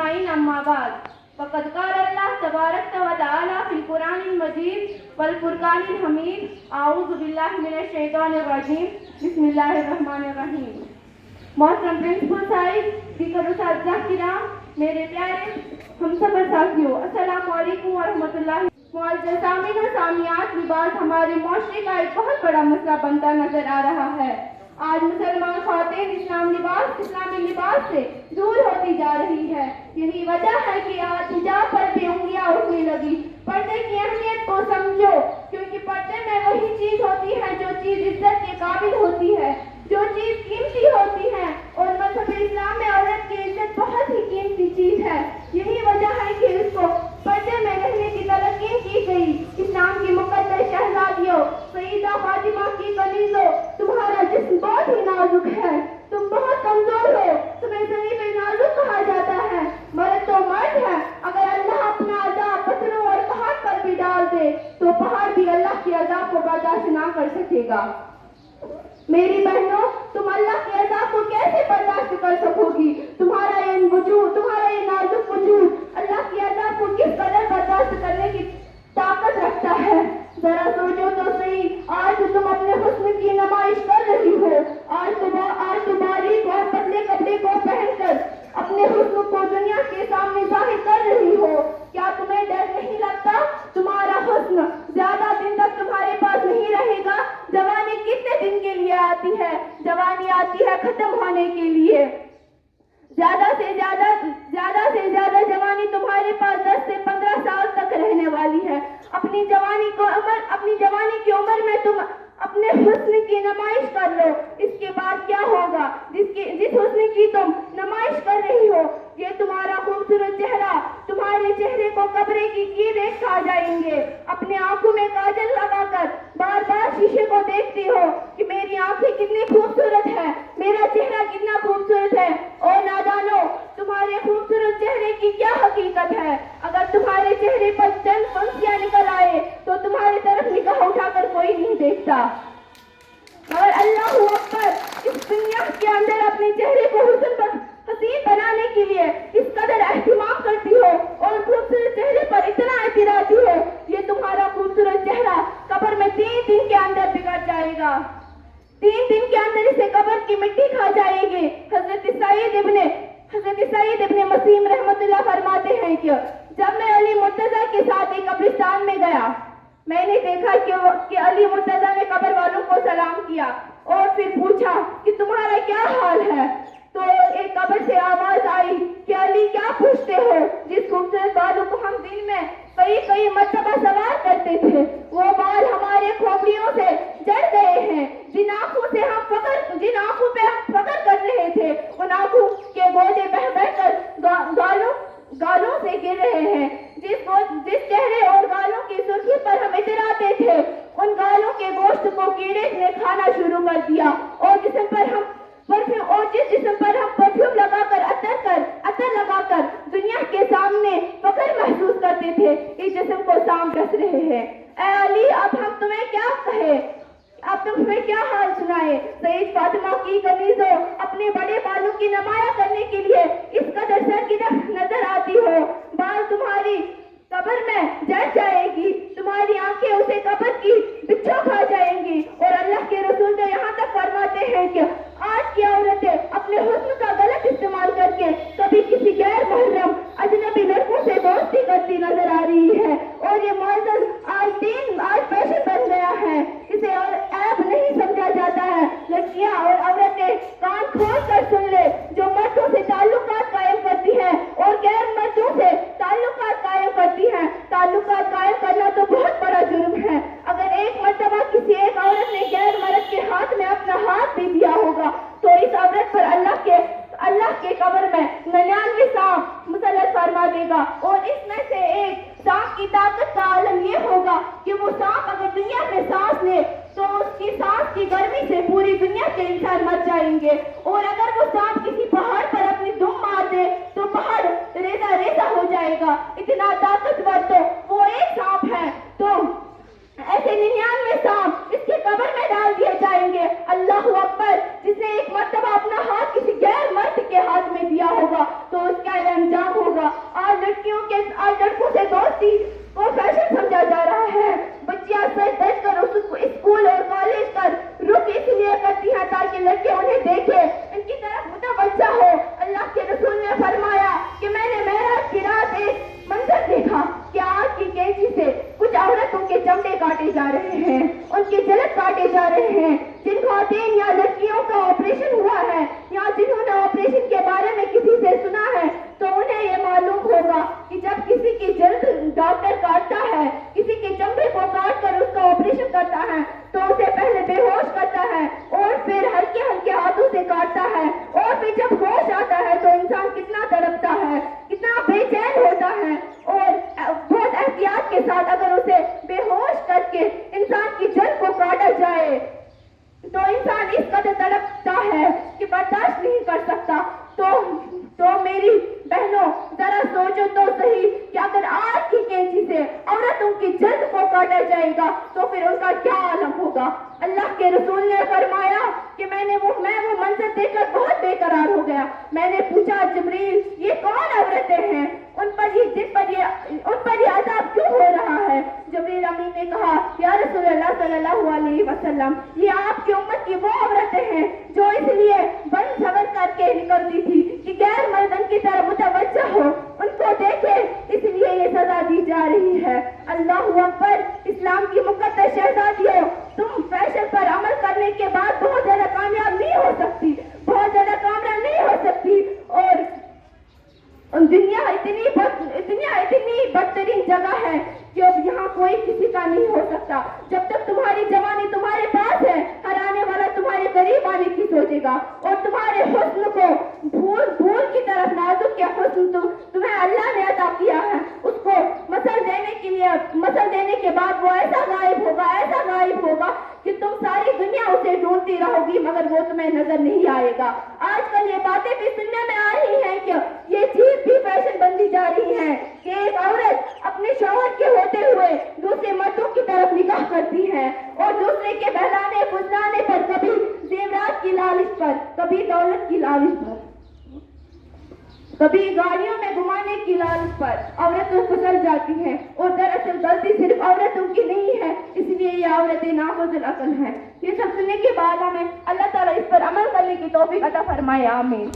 अजमाइन अम्मा बाद फ़क़द क़ाल अल्लाह तबारक व तआला फ़िल क़ुरानिल मजीद वल फ़ुरक़ानिल हमीद अऊज़ु बिल्लाहि मिनश शैतानिर रजीम बिस्मिल्लाहिर रहमानिर रहीम। मोहतरम प्रिंसिपल साहिब, दीगर उस्ताद किराम, मेरे प्यारे हम सफर साथियों, अस्सलामु अलैकुम व रहमतुल्लाहि। मुअज़्ज़ज़ सामीन और सामियात, लिबास हमारे मुआशरे का एक बहुत बड़ा मसला बनता नजर आ रहा है। आज मुसलमान ख़वातीन इस्लामी लिबास से दूर होती जा रही है। यही वजह है कि आज हिजाब पर भी उंगलियां उठने लगी। पर्दे की अहमियत को समझो, क्योंकि पर्दे में वही चीज होती है जो चीज इज्जत के काबिल होती है, जो चीज कीमती होती है, और मज़हब इस्लाम में औरत की इज्जत बहुत ही कीमती चीज है। यही वजह है कि उसको पर्दे में रहने की तलक़ीन की गई। इस्लाम की मुक़द्दस शहज़ादियों, सईदा फातिमा की कनीज़ों, तुम्हारा जिस्म बहुत ही नाजुक है, तुम बहुत कमजोर हो, तुम्हें ज़मीन नाजुक कहा जाता है। मर्द तो मर्द है, अगर अल्लाह अपना अज़ाब पत्थरों और पहाड़ पर भी डाल दे तो पहाड़ भी अल्लाह के अज़ाब को बर्दाश्त ना कर सकेगा। मेरी बहनों, तुम अल्लाह के अज़ाब को कैसे बर्दाश्त कर सकोगी? तुम्हारा ये नाजुक वजूद अल्लाह के अज़ाब को किस कदर बर्दाश्त करने की ताकत रखता है? जरा सोचो तो सही। आज तो तुम अपने हुस्न की नुमाइश कर रही हो। आज तो बारीक और पतले कपड़े को पहनकर अपने हुस्न को दुनिया के सामने जाहिर कर रही हो। क्या तुम्हें डर नहीं लगता? तुम्हारा हुस्न ज्यादा दिन तक तुम्हारे पास नहीं रहेगा। जवानी कितने दिन के लिए आती है? जवानी आती है खत्म होने के लिए। ज्यादा से ज्यादा जवानी तुम्हारे पास 10 से 15 साल तक रहने वाली है। अपनी जवानी की उम्र में तुम अपने हुस्न की नुमाइश कर लो। इसके बाद क्या होगा? जिस हुस्न की तुम नुमाइश कर रही हो, ये तुम्हारा खूबसूरत चेहरा तुम्हारे चेहरे को कब्र की कीड़े खा जाएंगे। अपने आंखों में काजल लगाकर बार बार शीशे को देखती हो कि मेरी आंखें कितनी खूबसूरत है, मेरा चेहरा कितना खूबसूरत है। और नादानो, तुम्हारे खूबसूरत चेहरे की क्या हकीकत है? अगर तुम्हारे चेहरे पर चंद फंसियां निकल आए तो तुम्हारी तरफ निगाह उठाकर कोई नहीं देखता। और अल्लाह अकबर, इस दुनिया के अंदर अपने चेहरे को हसीन बनाने के लिए इस कदर एहतिमाम करती हो और खूबसूरत चेहरे पर इतना एतराती हो, ये तुम्हारा खूबसूरत चेहरा कब्र में 3 दिन के अंदर बिगड़ जाएगा। 3 दिन के अंदर इसे कब्र की मिट्टी खा जाएगी। हजरत सईद इब्न मसीम रहमतुल्लाह फरमाते हैं कि जब मैं अली मुर्तजा के साथ एक कब्रिस्तान में गया, मैंने देखा कि अली मुर्तजा ने कब्र वालों को सलाम किया और फिर पूछा कि तुम्हारा क्या हाल है? तो एक कब्र से आवाज आई कि अली, क्या पूछते हो? जिस खूबसूरत बालों को हम दिन में कई मर्तबा सवार करते थे, वो बाल हमारे खोपड़ियों से जड़ गए हैं। जिन आंखों पे हम फख्र कर रहे थे, उन आंखों के गोले बह कर गालों से गिर रहे हैं। जिस चेहरे और गालों की सुर्खी पर हम इतराते थे, उन गालों के गोश्त को कीड़े ने खाना शुरू कर दिया। और जिस जिस्म पर हम परफ्यूम लगाकर अतर लगाकर दुनिया के सामने फख्र महसूस करते थे, इस जिस्म को सांप डस रहे हैं। ऐ अली, अब हम तुम्हें क्या कहे? अब तुम्हें क्या हाल सुनाए? सईद फातिमा की कनीज़ों, अपने बड़े बालों की नुमाया करने के लिए इस कदर सरकीदा नजर आती हो। बाल तुम्हारी कब्र में जड़ जाएगी, तुम्हारी आंखें उसे कब्र की बिच्छू खा जाएंगी। और अल्लाह के रसूल तो यहाँ तक फरमाते हैं कि आज की औरतें अपने हुस्न का गलत इस्तेमाल करके कभी किसी गैर मुहर्रम अजनबी लड़कों से दोस्ती करती नजर आ रही है। और ये मुअज़्ज़ज़ आज फैशन बन गया है, इसे और ऐब नहीं समझा जाता है। लड़कियां और औरतें कान खोल कर सुन ले, जो मर्दों से ताल्लुकात कायम करती हैं और गैर मर्दों से ताल्लुकात कायम करती हैं। ताल्लुकात कायम करना तो बहुत बड़ा जुर्म है। अगर एक मर्तबा किसी एक औरत ने गैर मर्द के हाथ में अपना हाथ भी दिया होगा तो इस औरत पर अल्लाह के कब्र में 99 सांप मुसल्लत फरमा देगा। और इसमें से एक सांप की ताकत का आलम ये होगा कि वो सांप अगर दुनिया में सांस ले तो उसकी सांस की गर्मी से पूरी दुनिया के इंसान मर जाएंगे। और अगर वो सांप किसी पहाड़ पर अपनी दुम मार दे तो पहाड़ रेजा हो जाएगा। इतना ताकतवर तो वो एक सांप है। तो ऐसे 99 सांप इसके कब्र में डाल दिए जाएंगे। अल्लाह अकबर, जिसने एक मर्तबा अपना हाथ किसी गैर मर्द के हाथ में दिया होगा तो उसका अंजाम होगा عورتی کو فیشن سمجھا جا رہا ہے. بچیاں سر دج کر اسکول اور کالج پر رخ اس لیے کرتی ہیں تاکہ لڑکے انہیں دیکھے, ان کی طرف متوجہ ہو. اللہ کے رسول نے فرمایا کہ میں نے معراج کی رات ایک منظر دیکھا کہ آگ کی کینچی سے کچھ عورتوں کے چمڑے کاٹے جا رہے ہیں, ان کے جلد کاٹے جا رہے ہیں. جن خواتین یا لڑکیوں کا آپریشن ہوا ہے یا جنہوں نے آپریشن کے بارے میں کسی سے سنا ہے تو انہیں یہ معلوم ہوگا کہ جب کسی کی جلد ڈاکٹر کاٹتا ہے, کسی کے چمڑے کو کاٹ کر اس کا آپریشن کرتا ہے تو اسے پہلے بے ہوش کرتا ہے اور پھر ہلکے ہلکے ہاتھوں سے کاٹتا ہے, اور پھر جب ہوش آتا ہے تو انسان کتنا تڑپتا ہے, کتنا بے چین ہوتا ہے, اور بہت احتیاط کے ساتھ اگر اسے بے ہوش کر کے انسان کی جلد کو کاٹا جائے تو انسان اس قدر تڑپتا ہے کہ برداشت نہیں کر سکتا. تو میری بہنوں ذرا سوچو تو صحیح کہ اگر آگ کی کینچی سے عورتوں کی جلد کو کاٹا جائے گا تو پھر ان کا کیا عالم ہوگا. اللہ کے رسول نے فرمایا کہ میں وہ منظر دیکھ کر بہت بے قرار ہو گیا. میں نے پوچھا جبریل یہ کون عورتیں ہیں, ان پر یہ عذاب کیوں ہو رہا ہے؟ جبریل امین نے کہا یا رسول اللہ صلی اللہ علیہ وسلم یہ آپ کی امت کی وہ عورتیں ہیں جو اس لیے بن سور کر کے نکلتی تھی کہ غیر مردن کی طرف متوجہ ہو, ان کو دیکھے, اس لیے یہ سزا دی جا رہی ہے. اللہ اکبر. اسلام کی مقدس شہزادیوں, تم فیشن پر عمل کرنے کے بعد بہت زیادہ کامیاب نہیں ہو سکتی, بہت زیادہ کامیاب نہیں ہو سکتی. اور دنیا اتنی بدترین جگہ ہے کہ اب یہاں کوئی کسی کا نہیں ہو سکتا. جب تک تمہاری جوانی تمہارے پاس ہے, ہر آنے والا تمہارے قریب آنے کی سوچے گا اور تمہارے حسن کو بھول کی طرف نازک کے حسن تمہیں اللہ نے عطا کیا ہے, اس کو مثل دینے کے بعد وہ ایسا غائب ہوگا کہ تم ساری دنیا اسے ڈھونڈتی رہو گی مگر وہ تمہیں نظر نہیں آئے گا. آج کل یہ باتیں بھی سننے میں آ رہی ہیں کہ یہ چیز بھی فیشن بنتی جا رہی ہے کہ ایک عورت اپنے شوہر کے ہوتے ہوئے دوسرے مردوں کی طرف نگاہ کرتی ہے اور دوسرے کے بہلانے پھسلانے پر, کبھی زیورات کی لالچ پر, کبھی دولت کی لالچ پر, کبھی گاڑیوں میں گھمانے کی لالچ پر عورتیں پھسل جاتی ہیں. اور دراصل غلطی صرف عورتوں کی نہیں ہے, اس لیے یہ عورتیں ناقص العقل ہیں. یہ سب سننے کے بعد ہمیں اللہ تعالیٰ اس پر عمل کرنے کی توفیق عطا فرمائے. آمین.